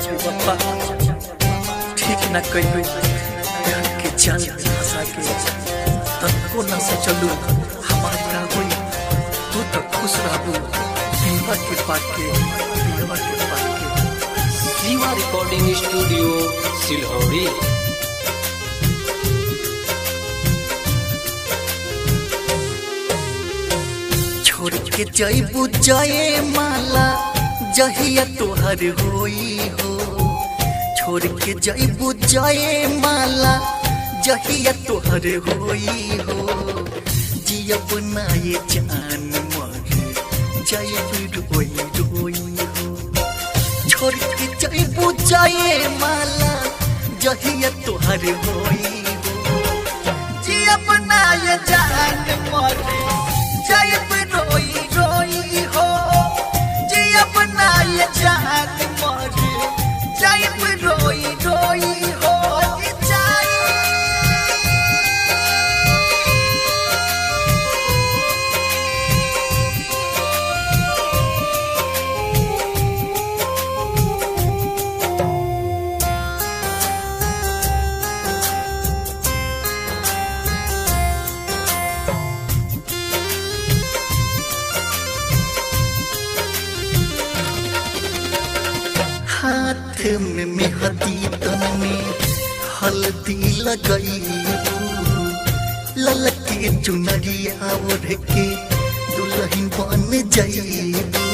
बेवफा ठीक न कइलू प्यार के जाल फंसा के तनको न सोचलू हमार का होई तू तो खुश रहबू पीवा के पाके शिवा रिकॉर्डिंग स्टूडियो सिलहौरी। छोड़ के जइबू जाए माला जहिया तोहर होई हो, छोड़ के जइबू जाए माला जहिया तोहर होई हो, जियब ना ये जान मर जइबू रोई रोई हो। छोड़ के जइबू जाए माला जहिया तोहर होई हो, जियब ना ये जान मर जइबू रोई रोई हो, जियब ना ये जान मर जइबू रोई रोई हो। हाथ में मेहंदी तन में हल्दी लगई, ललके चुनरिया ओढ़ के दुल्हन बन जाइबू,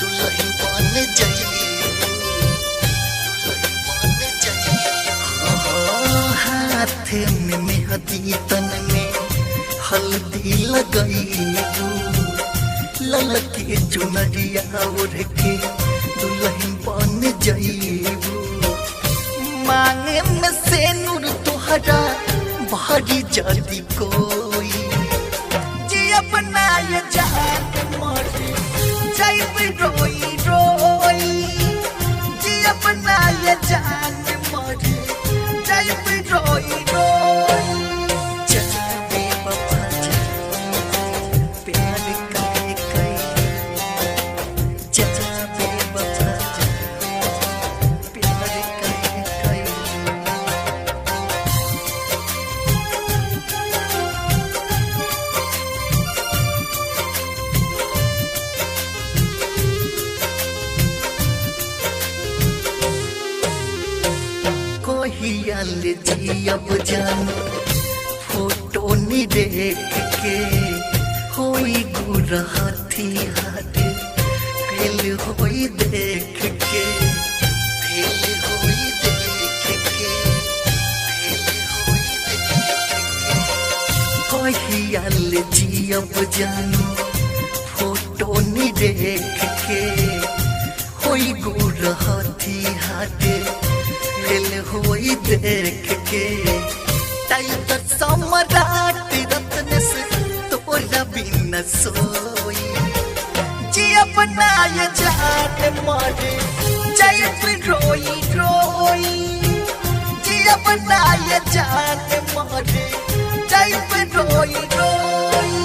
दुल्हन बन जाइबू, दुल्हन बन जाइबू। हाथ में मेहंदी तन में हल्दी लगईबू, ललके चुनरिया ओढ़ के दुल्हन बन जाइबू। मांगे में से नूर तोहरा भारी जाती कोई, जियब ना ये जान मर जइबू रोई रोई, जियब ना ये जान मर जइबू रोई रोई। जाबे बाबा प्यार करे जाबे बाबा प्यार करे। कोहियाल जियब जान फोटो नी देख के होई गुरहथी हाथ फेल होई देख के, फेल होई देख के, फेल होई देख के। कोहियाल जियब जान फोटो नी देख के होई गुरहथी हाथ फेल होई देख के। टाइगर सम्राट रत्न से तोरा बिना सोई, जियब ना ये जान मर जइबू रोई रोई, जियब ना ये जान मर जइबू रोई रोई।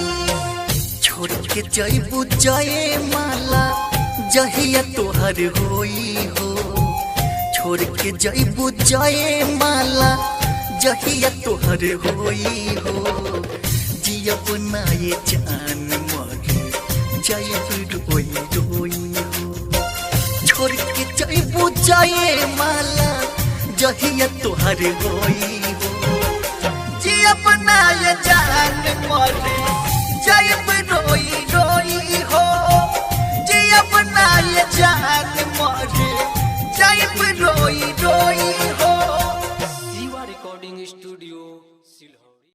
छोड़ के जइबू जाए माला जहिया तोहर होई हो, छोड़ के जइबू जाए माला जहिया तोहर होई हो, जियब ना ये जान मर जइबू रोई रोई हो। छोड़ के जइबू जाए माला जहिया तोहर होई हो, जियब ना ये जान मर जइबू रोई रोई हो, जियब ना ये जान मर जइबू रोई रोई।